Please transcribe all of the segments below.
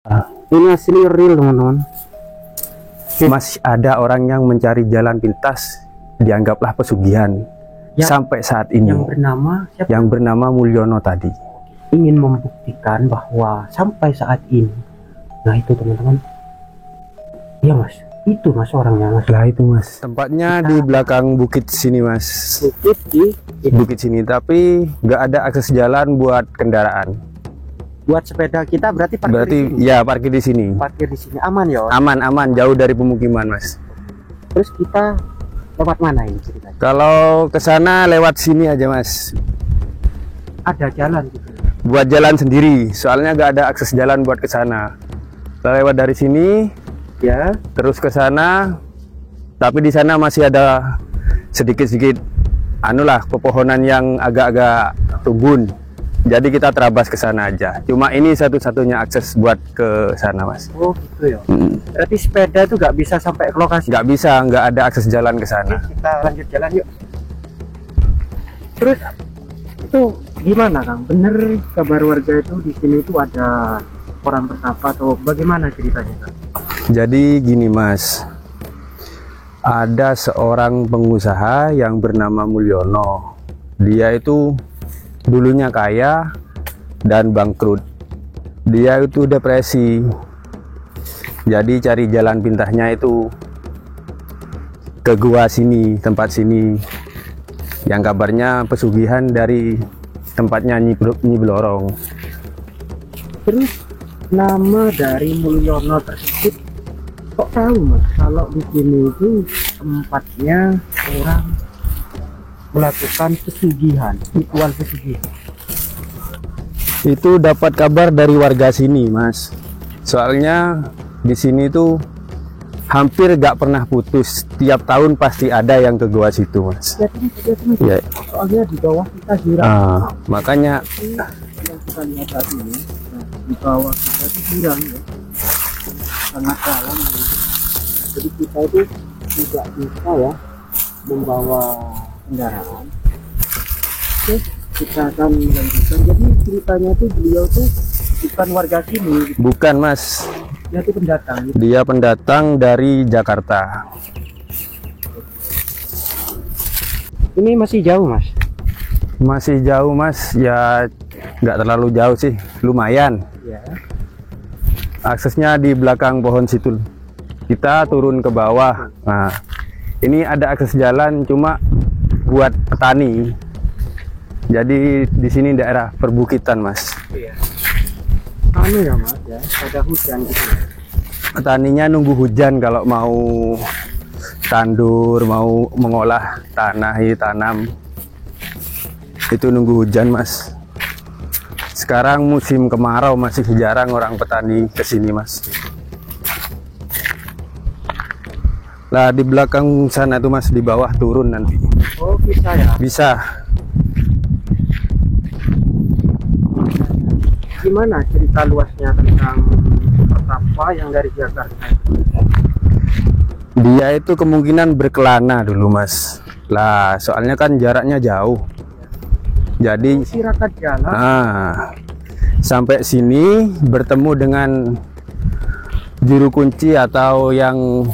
Ini asli real teman-teman. Masih ada orang yang mencari jalan pintas, dianggaplah pesugihan sampai saat ini. Yang bernama siapa? Yang bernama Mulyono tadi. Ingin membuktikan bahwa sampai saat ini. Nah itu teman-teman. Iya mas, itu mas orangnya mas. Lah itu mas. Tempatnya di belakang bukit sini mas. Bukit di Bukit sini, tapi nggak ada akses jalan buat kendaraan. Buat sepeda kita berarti parkir Berarti di sini. ya parkir di sini. Parkir di sini aman ya? Aman, jauh dari pemukiman mas. Terus kita lewat mana ini ceritanya? Kalau ke sana lewat sini aja mas. Ada jalan gitu. Buat jalan sendiri, soalnya nggak ada akses jalan buat ke sana. Kita lewat dari sini, Ya. terus ke sana. Tapi di sana masih ada sedikit-sedikit anulah pepohonan yang agak-agak tumbun. Jadi kita terabas ke sana aja. Cuma ini satu-satunya akses buat ke sana mas. Oh gitu ya. Berarti sepeda itu nggak bisa sampai ke lokasi. Nggak bisa, nggak ada akses jalan ke sana. Kita lanjut jalan yuk. Terus itu gimana Kang? Bener kabar warga itu di sini itu ada orang bertapa atau bagaimana ceritanya Kang? Jadi gini mas, ada seorang pengusaha yang bernama Mulyono. Dia itu dulunya kaya dan bangkrut. Dia itu depresi. Jadi cari jalan pintasnya itu ke gua sini, tempat sini. Yang kabarnya pesugihan dari tempatnya Nyi Blorong. Terus nama dari Mulyono tersebut kok tahu mas kalau di sini itu tempatnya orang melakukan pesugihan, ritual pesugihan? Itu dapat kabar dari warga sini mas. Soalnya di sini tuh hampir gak pernah putus. Tiap tahun pasti ada yang ke gua situ mas. Ya. Soalnya di bawah kita jurang. Makanya Yang kita lihat saat ini, nah, di bawah kita itu jurang ya, sangat dalam ya. Jadi kita itu tidak bisa ya membawa kendaraan. Oke, kita akan melanjutkan. Jadi ceritanya tuh beliau tuh bukan warga sini, bukan mas. dia tuh pendatang. Dia pendatang dari Jakarta. Ini masih jauh mas? Masih jauh mas. Ya nggak terlalu jauh sih, lumayan. Ya. Aksesnya di belakang pohon situ. Kita turun ke bawah. Nah, ini ada akses jalan cuma buat petani. Jadi di sini daerah perbukitan mas. Iya. Anu ya mas ya, ada hujan gitu ya. Petaninya nunggu hujan kalau mau tandur, mau mengolah tanah, tanam. Itu nunggu hujan mas. Sekarang musim kemarau, masih jarang orang petani kesini mas. Lah di belakang sana tuh mas, di bawah turun nanti. Oh bisa ya? Bisa. Gimana cerita luasnya tentang pertapa yang dari Jakarta? Dia itu kemungkinan berkelana dulu mas. Lah soalnya kan jaraknya jauh. Jadi Tirakat jalan. Sampai sini bertemu dengan juru kunci atau yang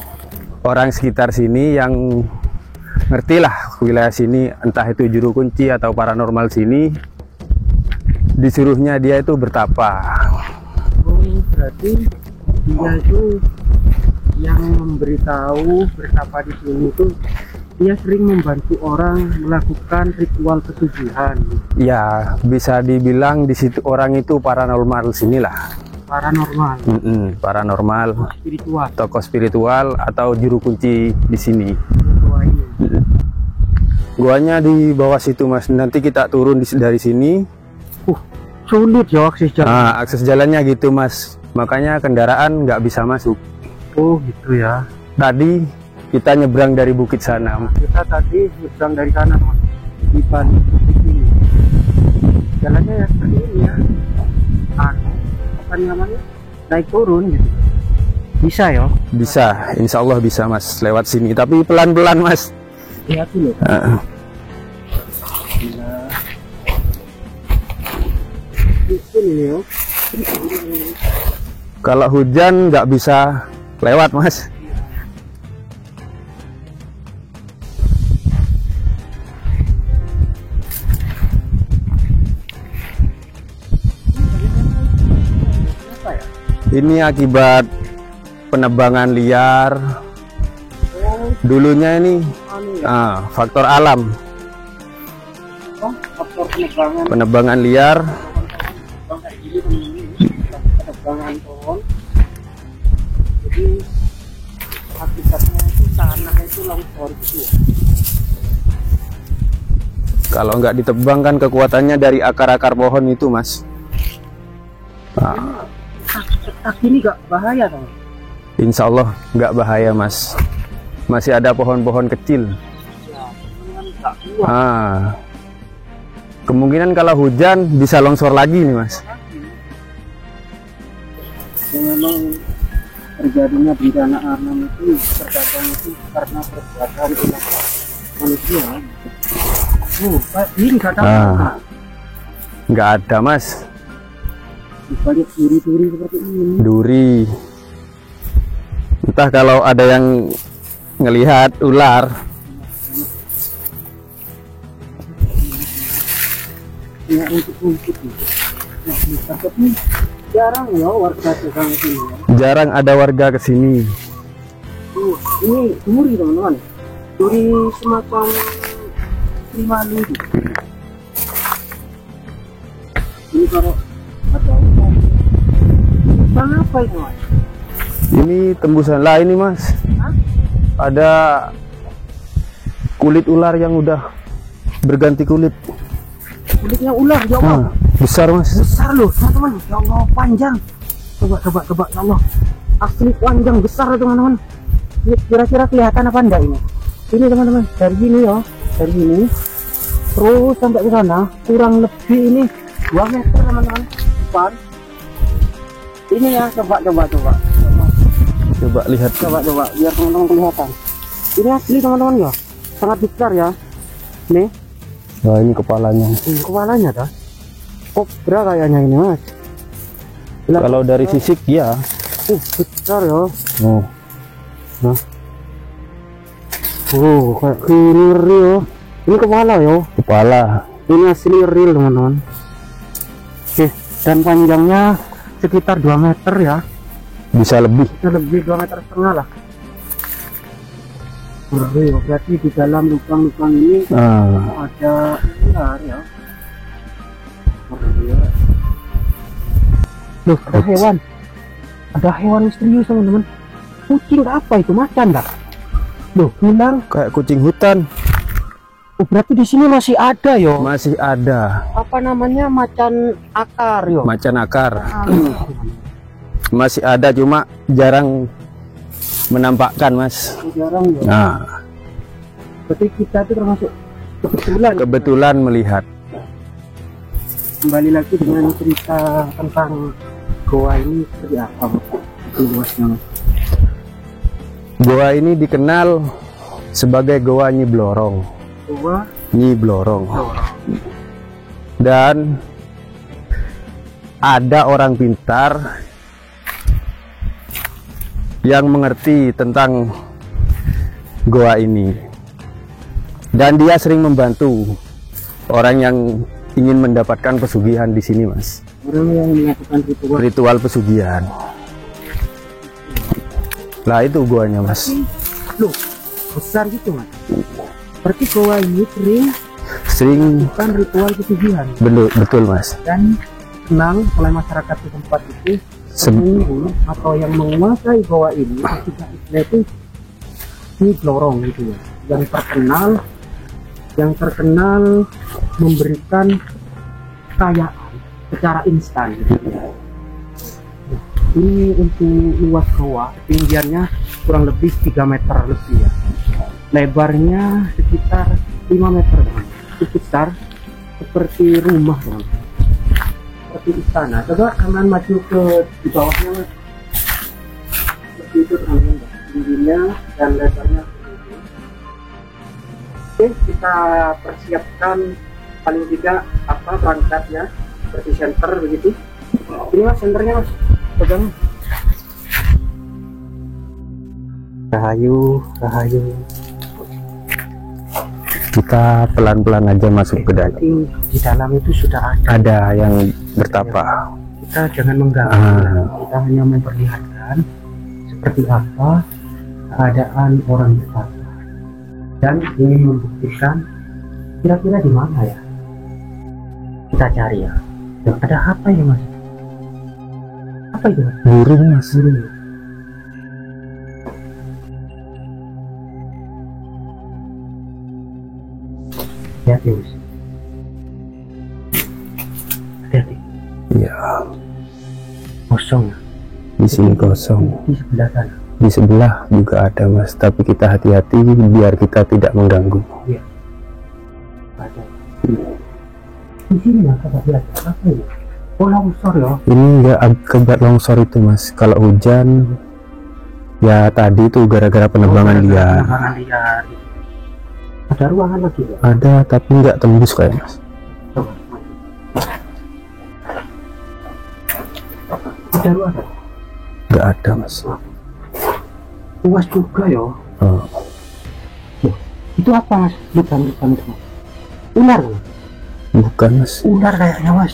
orang sekitar sini yang ngertilah wilayah sini, entah itu juru kunci atau paranormal sini, disuruhnya dia itu bertapa. Oh berarti dia itu yang memberitahu bertapa di sini itu dia sering membantu orang melakukan ritual pesugihan. Ya bisa dibilang di situ orang itu paranormal sinilah. Paranormal. Paranormal. Spiritual. Tokoh spiritual atau juru kunci di sini. Guanya di bawah situ mas. Nanti kita turun dari sini. Sulit ya akses jalan. Akses jalannya gitu mas. Makanya kendaraan nggak bisa masuk. Oh gitu ya. Tadi kita nyebrang dari bukit sana. Kita tadi nyebrang dari sana mas. Di balik bukit ini. Jalannya ya seperti ini ya. Apa namanya? Naik turun gitu. Bisa ya? Bisa, insya Allah bisa mas lewat sini. Tapi pelan-pelan mas. Lihat dulu. Itu nih ya. Kalau hujan nggak bisa lewat, Mas. Apa ya? Ini akibat penebangan liar. Dulunya ini Anu ya? faktor alam, Oh, faktor penebangan. penebangan liar. Bang, kayak gini teman-teman, penebangan pohon. Jadi akibatnya itu tanahnya itu longsor gitu ya. Kalau nggak ditebang kan kekuatannya dari akar-akar pohon itu, Mas. Retak ini gak bahaya kan? Insya Allah nggak bahaya, Mas. Masih ada pohon-pohon kecil. Ya, kan gak kuat. Kemungkinan kalau hujan bisa longsor lagi nih, Mas. Ya, memang terjadinya bencana alam itu terkadang itu karena perbuatan ulah manusia. Kayak ini gak ada apa. Nggak ada, Mas. Banyak duri-duri seperti ini. Duri. Entah kalau ada yang ngelihat ular. Ya untuk nih. Nah, tapi jarang ya warga datang sini ya. Jarang ada warga kesini. Ini duri teman-teman. Duri semacam Trimalu gitu. Ini kalau ada apa itu, Mas? Ini tembusan lain nih, Mas. Hah? Ada kulit ular yang udah berganti kulit. Kulitnya ular, ya Allah. Besar, Mas. Besar loh, teman-teman. Ya Allah, panjang. Coba, ya Allah. Asli panjang, besar teman-teman. Kira-kira kelihatan apa enggak ini? Ini teman-teman, dari sini ya, dari sini terus sampai ke sana, kurang lebih ini 2 meter teman-teman. Depan. Ini ya, coba. Coba lihat. Coba, biar teman-teman kelihatan. Ini asli teman-teman ya, sangat besar ya. Nih, Wah, ini kepalanya. kepalanya dah. Kobra kayaknya ini, Mas. Gila. Kalau dari sisik ya. Besar ya. Oh, Nah. Kayak ngeri ya. Ini kepala ya. kepala. Ini asli real teman-teman. Oke, dan panjangnya sekitar 2 meter ya. Bisa lebih. Lebih 2,5 meter lah. Berarti di dalam lubang-lubang ini ada ular ya. Loh, ada hewan. Ada hewan misterius teman-teman. Kucing apa itu, macan dah. Loh, hilang. Kayak kucing hutan. Oh, berarti di sini masih ada yo. Masih ada. Apa namanya, macan akar yo. Macan akar. Masih ada, cuma jarang menampakkan, Mas. Jarang ya. Nah, Berarti kita itu termasuk kebetulan melihat. Kembali lagi dengan cerita tentang goa ini seperti apa, itu luasnya, Mas? Goa ini dikenal sebagai Goa Nyi Blorong. Goa Nyi Blorong. Dan ada orang pintar yang mengerti tentang goa ini, dan dia sering membantu orang yang ingin mendapatkan pesugihan di sini, Mas. orang yang melakukan Ritual pesugihan. Lah itu goanya, Mas. loh, besar gitu, Mas. Berarti goa ini Sering bukan ritual pesugihan betul, Mas. dan kenal oleh masyarakat di tempat itu. Penghuni atau yang menguasai goa ini ketika itu Nyi Blorong gitu ya, yang terkenal memberikan kekayaan secara instan gitu. Nah, ini untuk luas goa, ketinggiannya kurang lebih 3 meter lebih ya, lebarnya sekitar 5 meter teman. Itu besar seperti rumah teman, seperti istana. Coba kanan maju ke di bawahnya, Mas. Seperti itu teman-teman, tingginya dan lebarnya seperti itu. Oke, kita persiapkan paling tidak perangkatnya seperti center begitu. Ini, Mas, senternya, Mas, pegang. Rahayu, rahayu. Kita pelan-pelan aja masuk ke dalam. Berarti di dalam itu sudah ada. Ada yang bertapa. Kita jangan mengganggu. Kita hanya memperlihatkan seperti apa keadaan orang bertapa dan ingin membuktikan kira-kira di mana ya. Kita cari ya. Dan ada apa ya mas? Apa itu mas? Burung mas. Burung. Hati-hati mas. Hati-hati. Ya, Kosong ya. di sini kosong. Di sebelah sana. Di sebelah juga ada mas, tapi kita hati-hati biar kita tidak mengganggu. Iya. Ada. Di sini mas, lihat apa ini? Oh longsor ya. Ini nggak akibat longsor itu mas. Kalau hujan, ya tadi tuh gara-gara penebangan liar. Penebangan liar. Ada ruangan lagi ya? Ada, tapi nggak tembus kayak mas. Coba. Ada ruangan? Nggak ada mas. Luas juga ya. Oh. Loh, itu apa mas? Lubang-lubang itu mas? Ular mas? Bukan mas. Ular kayaknya mas.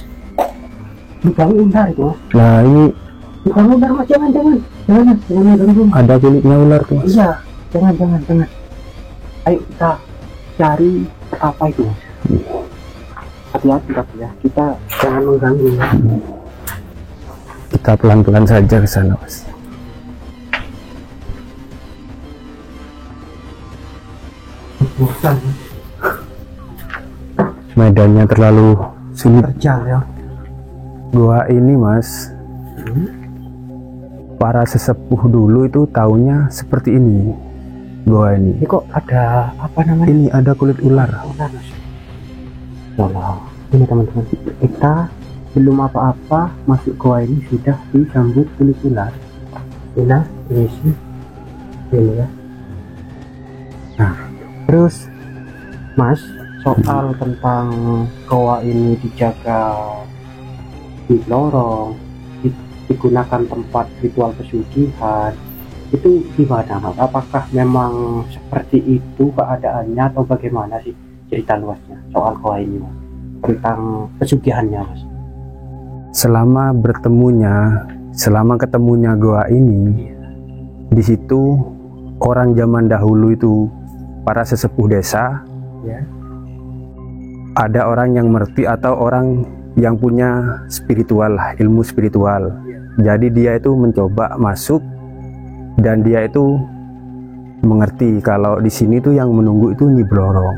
Lubang ular itu mas. Nah ini Lubang ular mas, jangan ganggu. ada kulitnya ular tuh mas. Iya, jangan. Ayo kita cari apa itu mas. Hati-hati tapi ya, kita jangan mengganggu ya. Kita pelan-pelan saja ke sana mas. Bosan ya. Medannya terlalu sulit. Terjal ya. Gua ini mas, para sesepuh dulu itu taunya seperti ini. Gua ini. Ini kok ada apa namanya? Ini ada kulit ular. Ular mas. Ya Allah, ini teman-teman, kita belum apa-apa masuk gua ini sudah disambut kulit ular. Ini sih, ini ya. Nah, terus mas, soal tentang goa ini dijaga di lorong, digunakan tempat ritual pesugihan, itu gimana mas? Apakah memang seperti itu keadaannya atau bagaimana sih cerita luasnya soal goa ini mas, tentang pesugihannya mas? Selama ketemunya goa ini, di situ orang zaman dahulu itu para sesepuh desa, Ya. ada orang yang mengerti atau orang yang punya spiritual lah, ilmu spiritual. Jadi dia itu mencoba masuk dan dia itu mengerti kalau di sini tuh yang menunggu itu Nyi Blorong.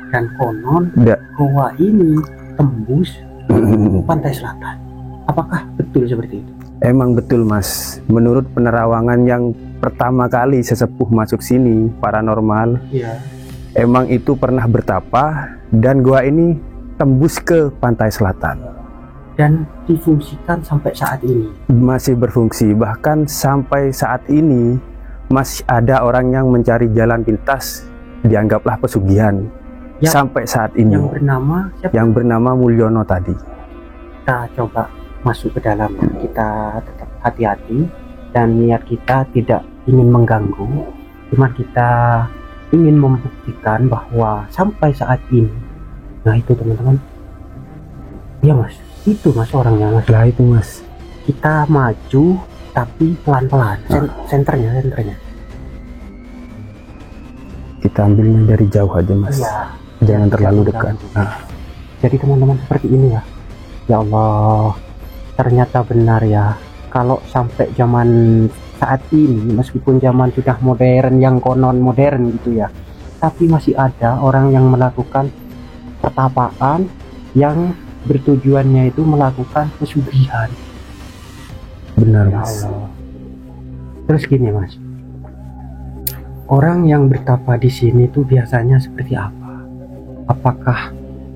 Dan konon Da- goa ini tembus pantai selatan. Apakah betul seperti itu? Emang betul mas, menurut penerawangan yang pertama kali sesepuh masuk sini paranormal, Iya. emang itu pernah bertapa dan gua ini tembus ke pantai selatan. Dan difungsikan sampai saat ini. Masih berfungsi, bahkan sampai saat ini masih ada orang yang mencari jalan pintas, dianggaplah pesugihan. Ya, sampai saat ini Yang bernama siapa? yang bernama Mulyono tadi. Kita coba masuk ke dalam ya. Kita tetap hati-hati dan niat kita tidak ingin mengganggu, cuma kita ingin membuktikan bahwa sampai saat ini, nah itu teman-teman, ya mas, itu mas orangnya mas. Lah itu mas, Kita maju tapi pelan-pelan, senternya kita ambilnya dari jauh aja mas, iya, jangan terlalu jangan dekat. terlalu. Jadi teman-teman seperti ini ya. Ya Allah, ternyata benar ya, kalau sampai zaman saat ini, meskipun zaman sudah modern, yang konon modern gitu ya, tapi masih ada orang yang melakukan pertapaan yang bertujuannya itu melakukan pesugihan. Benar Ya mas. Allah. Terus gini mas, orang yang bertapa di sini tuh biasanya seperti apa? Apakah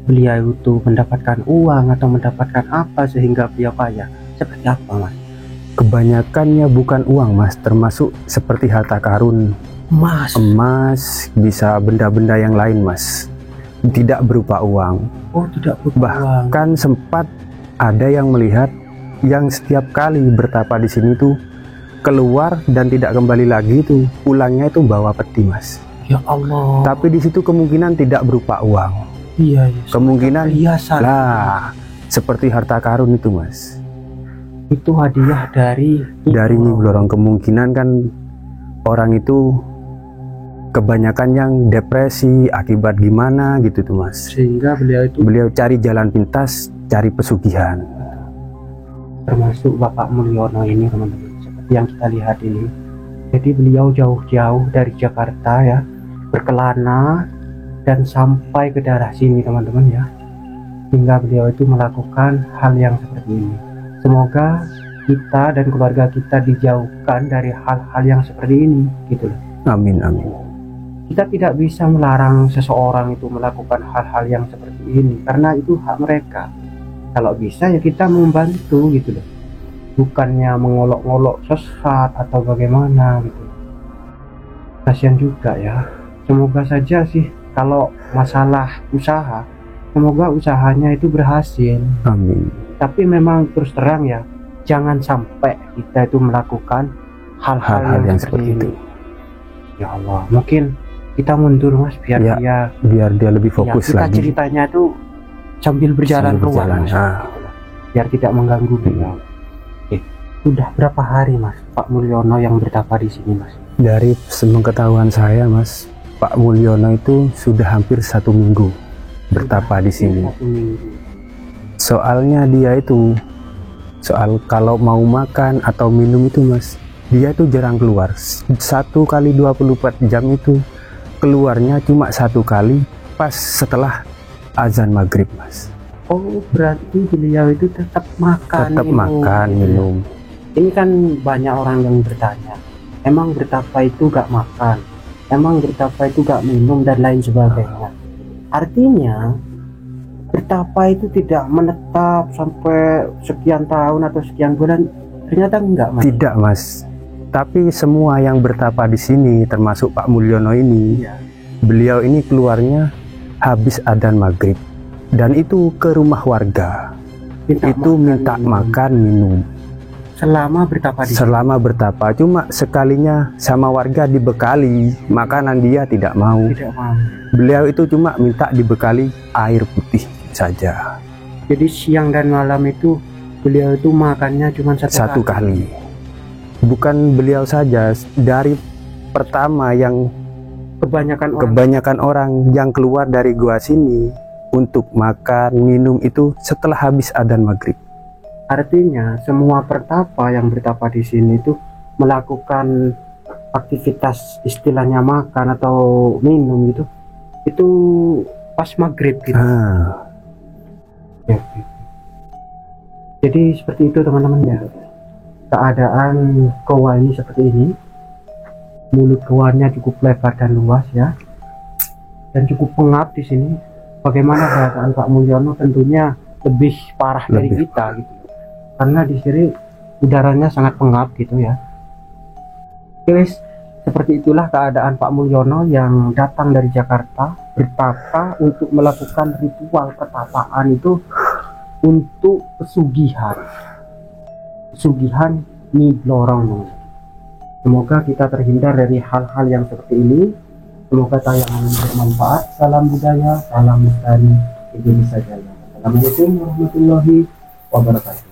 beliau itu mendapatkan uang atau mendapatkan apa sehingga beliau kaya? Seperti apa mas? Kebanyakannya bukan uang mas, termasuk seperti harta karun, Mas, emas, bisa benda-benda yang lain mas, tidak berupa uang. oh tidak berupa uang. Bahkan sempat ada yang melihat yang setiap kali bertapa di sini tuh keluar dan tidak kembali lagi itu pulangnya itu bawa peti, Mas. Ya Allah. Tapi di situ kemungkinan tidak berupa uang. Iya, iya. Kemungkinan Hiasan. lah seperti harta karun itu, Mas. Itu hadiah dari Nyi Blorong. Kemungkinan kan orang itu kebanyakan yang depresi akibat gimana gitu tuh, Mas. Sehingga Beliau cari jalan pintas, cari pesugihan. termasuk Bapak Mulyono ini, teman-teman, seperti yang kita lihat ini. Jadi beliau jauh-jauh dari Jakarta ya, berkelana dan sampai ke daerah sini, teman-teman ya, hingga beliau itu melakukan hal yang seperti ini. Semoga kita dan keluarga kita dijauhkan dari hal-hal yang seperti ini gitu loh. Amin, amin. Kita tidak bisa melarang seseorang itu melakukan hal-hal yang seperti ini karena itu hak mereka. Kalau bisa ya kita membantu gitu loh, bukannya mengolok-olok sesat atau bagaimana gitu. Kasihan juga ya. Semoga saja sih kalau masalah usaha, semoga usahanya itu berhasil. Amin. Tapi memang terus terang ya, jangan sampai kita itu melakukan hal-hal yang seperti itu. Ya Allah, mungkin kita mundur, Mas, biar ya, biar dia lebih fokus kita lagi. Ceritanya tuh sambil berjalan keluar, Mas, biar tidak mengganggu beliau. Oke, sudah berapa hari, Mas, Pak Mulyono yang bertapa di sini, Mas? Dari sepengetahuan saya, Mas, Pak Mulyono itu sudah hampir 1 minggu bertapa di sini. 1 minggu. Soalnya dia itu kalau mau makan atau minum itu, Mas, dia tuh jarang keluar. 1 kali 24 jam itu keluarnya cuma 1 kali pas setelah azan maghrib, Mas. Oh, berarti beliau itu tetap makan, minum. Ini kan banyak orang yang bertanya, emang bertapa itu gak makan, emang bertapa itu gak minum dan lain sebagainya. Artinya bertapa itu tidak menetap sampai sekian tahun atau sekian bulan. Ternyata enggak, Mas. Tidak, Mas. Tapi semua yang bertapa di sini termasuk Pak Mulyono ini, beliau ini keluarnya habis adzan maghrib dan itu ke rumah warga, minta makan minum selama bertapa bertapa. Cuma sekalinya sama warga dibekali makanan, dia tidak mau. Beliau itu cuma minta dibekali air putih saja. Jadi siang dan malam itu beliau itu makannya cuma satu kali. Bukan beliau saja, dari pertama yang kebanyakan orang yang keluar dari gua sini untuk makan minum itu setelah habis adzan maghrib. Artinya semua pertapa yang bertapa di sini itu melakukan aktivitas istilahnya makan atau minum gitu, itu pas maghrib gitu. Jadi seperti itu, teman-teman ya. Keadaan goa ini seperti ini. Mulut goanya cukup lebar dan luas ya, dan cukup pengap di sini. Bagaimana keadaan Pak Mulyono? Tentunya lebih parah dari kita gitu, karena di sini udaranya sangat pengap gitu ya. Guys, seperti itulah keadaan Pak Mulyono yang datang dari Jakarta bertapa untuk melakukan ritual pertapaan itu untuk pesugihan Nyi Blorong. Semoga kita terhindar dari hal-hal yang seperti ini. Semoga tayangan bermanfaat. Salam budaya, salam lestari Indonesia Jaya. Assalamualaikum warahmatullahi wabarakatuh.